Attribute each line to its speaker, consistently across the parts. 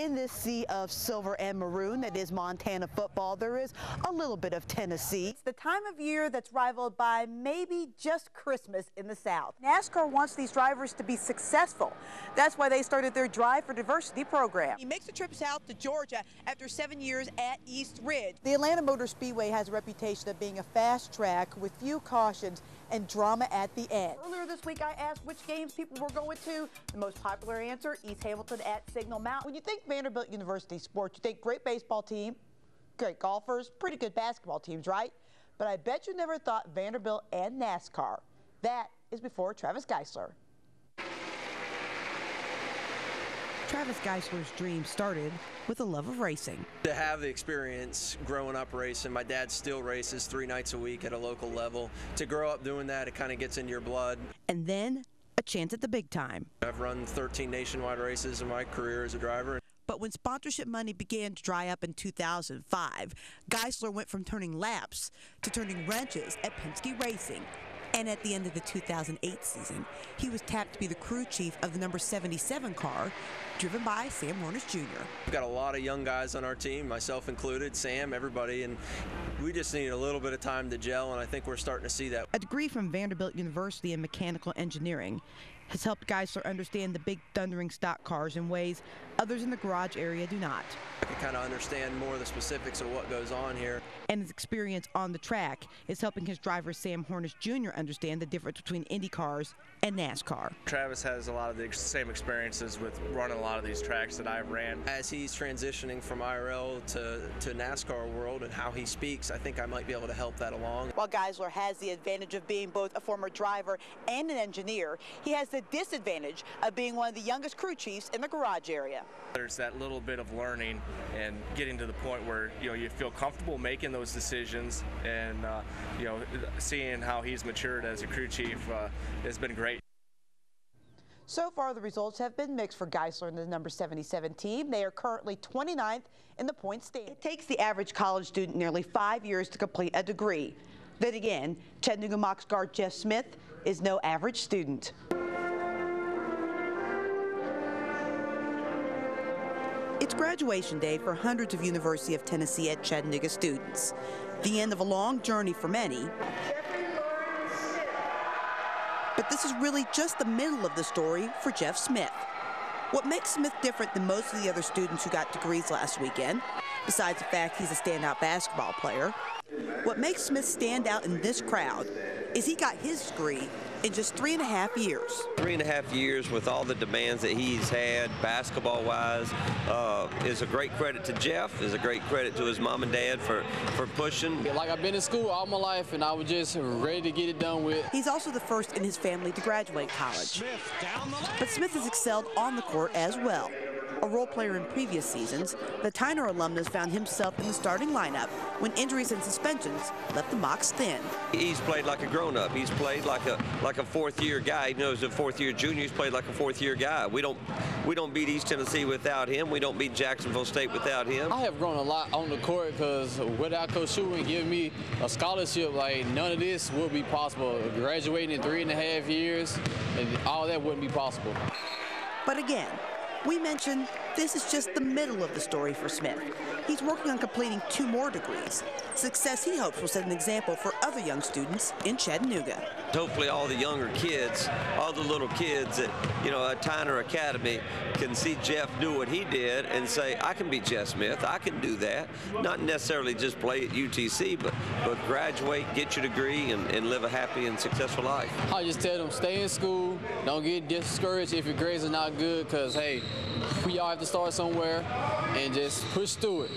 Speaker 1: In this sea of silver and maroon that is Montana football, there is a little bit of Tennessee. It's the time of year that's rivaled by maybe just Christmas in the South. NASCAR wants these drivers to be successful. That's why they started their Drive for Diversity program.
Speaker 2: He makes the trip south to Georgia after 7 years at East Ridge.
Speaker 1: The Atlanta Motor Speedway has a reputation of being a fast track with few cautions and drama at the end. Earlier this week, I asked which games people were going to. The most popular answer, East Hamilton at Signal Mountain. When you think Vanderbilt University sports, you think great baseball team, great golfers, pretty good basketball teams, right? But I bet you never thought Vanderbilt and NASCAR. That is before Travis Geisler. Travis Geisler's dream started with a love of racing.
Speaker 3: To have the experience growing up racing, my dad still races 3 nights a week at a local level. To grow up doing that, it kind of gets in your blood.
Speaker 1: And then a chance at the big time.
Speaker 3: I've run 13 nationwide races in my career as a driver.
Speaker 1: But when sponsorship money began to dry up in 2005, Geisler went from turning laps to turning wrenches at Penske Racing. And at the end of the 2008 season, he was tapped to be the crew chief of the number 77 car, driven by Sam Hornish Jr.
Speaker 3: We've got a lot of young guys on our team, myself included, Sam, everybody, and we just need a little bit of time to gel, and I think we're starting to see that.
Speaker 1: A degree from Vanderbilt University in mechanical engineering has helped Geisler understand the big thundering stock cars in ways others in the garage area do not.
Speaker 3: I can kind of understand more of the specifics of what goes on here.
Speaker 1: And his experience on the track is helping his driver Sam Hornish Jr. understand the difference between Indy cars and NASCAR.
Speaker 4: Travis has a lot of the same experiences with running a lot of these tracks that I've ran.
Speaker 3: As he's transitioning from IRL to NASCAR world and how he speaks, I think I might be able to help that along.
Speaker 1: While Geisler has the advantage of being both a former driver and an engineer, he has the disadvantage of being one of the youngest crew chiefs in the garage area.
Speaker 4: There's that little bit of learning and getting to the point where you feel comfortable making those decisions, and seeing how he's matured as a crew chief has been great.
Speaker 1: So far, the results have been mixed for Geisler and the number 77 team. They are currently 29th in the point standings. It takes the average college student nearly 5 years to complete a degree. Then again, Chattanooga Mocs guard Jeff Smith is no average student. It's graduation day for hundreds of University of Tennessee at Chattanooga students. The end of a long journey for many. But this is really just the middle of the story for Jeff Smith. What makes Smith different than most of the other students who got degrees last weekend, besides the fact he's a standout basketball player, what makes Smith stand out in this crowd is he got his degree in just 3.5 years.
Speaker 5: 3.5 years with all the demands that he's had basketball-wise is a great credit to Jeff, is a great credit to his mom and dad for pushing.
Speaker 6: Like, I've been in school all my life, and I was just ready to get it done with.
Speaker 1: He's also the first in his family to graduate college. But Smith has excelled on the court as well. A role player in previous seasons, the Tyner alumnus found himself in the starting lineup when injuries and suspensions left the Mocs thin.
Speaker 5: He's played like a grown-up. He's played like a fourth-year guy. He knows a fourth-year junior. He's played like a fourth-year guy. We don't beat East Tennessee without him. We don't beat Jacksonville State without him.
Speaker 6: I have grown a lot on the court because without Coach Schumann giving me a scholarship, like, none of this would be possible. Graduating in 3.5 years, and all that wouldn't be possible.
Speaker 1: But again, we mentioned this is just the middle of the story for Smith. He's working on completing 2 more degrees. Success he hopes will set an example for other young students in Chattanooga.
Speaker 5: Hopefully all the younger kids, all the little kids at Tyner Academy can see Jeff do what he did and say, I can be Jeff Smith, I can do that. Not necessarily just play at UTC, but graduate, get your degree, and live a happy and successful life.
Speaker 6: I just tell them, stay in school, don't get discouraged if your grades are not good, because, hey, we all have to start somewhere and just push through it.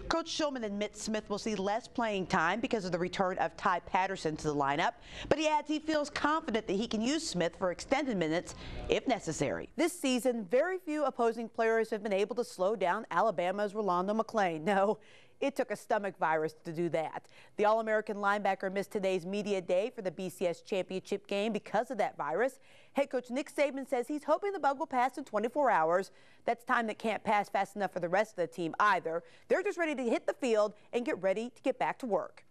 Speaker 1: Coach Shulman admits Smith will see less playing time because of the return of Ty Patterson to the lineup, but he adds he feels confident that he can use Smith for extended minutes if necessary. This season, very few opposing players have been able to slow down Alabama's Rolando McClain. No, it took a stomach virus to do that. The All-American linebacker missed today's media day for the BCS championship game because of that virus. Head coach Nick Saban says he's hoping the bug will pass in 24 hours. That's time that can't pass fast enough for the rest of the team either. They're just ready to hit the field and get ready to get back to work.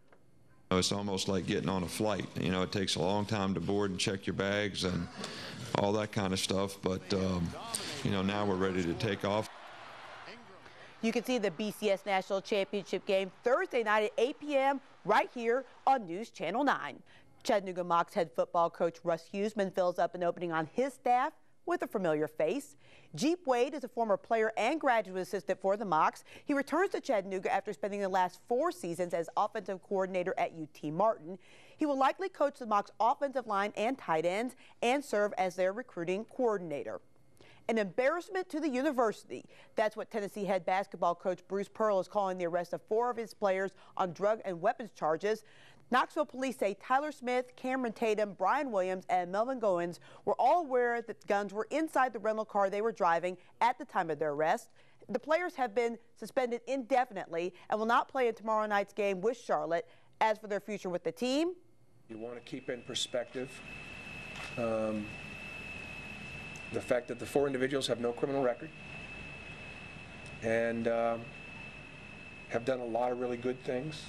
Speaker 7: It's almost like getting on a flight. It takes a long time to board and check your bags and all that kind of stuff. But, now we're ready to take off.
Speaker 1: You can see the BCS National Championship game Thursday night at 8 p.m. right here on News Channel 9. Chattanooga Mocs head football coach Russ Huseman fills up an opening on his staff with a familiar face. Jeep Wade is a former player and graduate assistant for the Mocs. He returns to Chattanooga after spending the last 4 seasons as offensive coordinator at UT Martin. He will likely coach the Mocs offensive line and tight ends and serve as their recruiting coordinator. An embarrassment to the university. That's what Tennessee head basketball coach Bruce Pearl is calling the arrest of 4 of his players on drug and weapons charges. Knoxville police say Tyler Smith, Cameron Tatum, Brian Williams, and Melvin Goins were all aware that the guns were inside the rental car they were driving at the time of their arrest. The players have been suspended indefinitely and will not play in tomorrow night's game with Charlotte. As for their future with the team,
Speaker 8: you want to keep in perspective the fact that the 4 individuals have no criminal record and have done a lot of really good things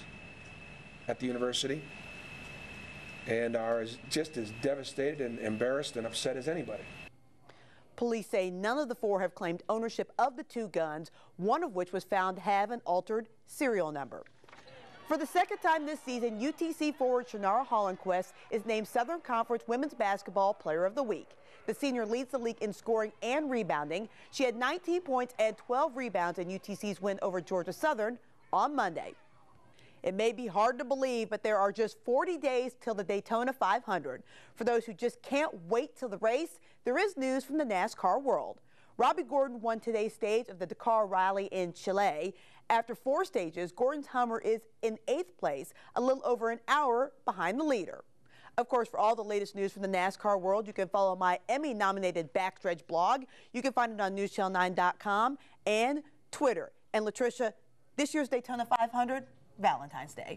Speaker 8: at the university and are just as devastated and embarrassed and upset as anybody.
Speaker 1: Police say none of the 4 have claimed ownership of the 2 guns, one of which was found to have an altered serial number. For the second time this season, UTC forward Shannara Hollenquist is named Southern Conference Women's Basketball Player of the Week. The senior leads the league in scoring and rebounding. She had 19 points and 12 rebounds in UTC's win over Georgia Southern on Monday. It may be hard to believe, but there are just 40 days till the Daytona 500. For those who just can't wait till the race, there is news from the NASCAR world. Robbie Gordon won today's stage of the Dakar Rally in Chile. After 4 stages, Gordon's Hummer is in 8th place, a little over an hour behind the leader. Of course, for all the latest news from the NASCAR world, you can follow my Emmy-nominated Backstretch blog. You can find it on newschannel9.com and Twitter. And Latricia, this year's Daytona 500, Valentine's Day.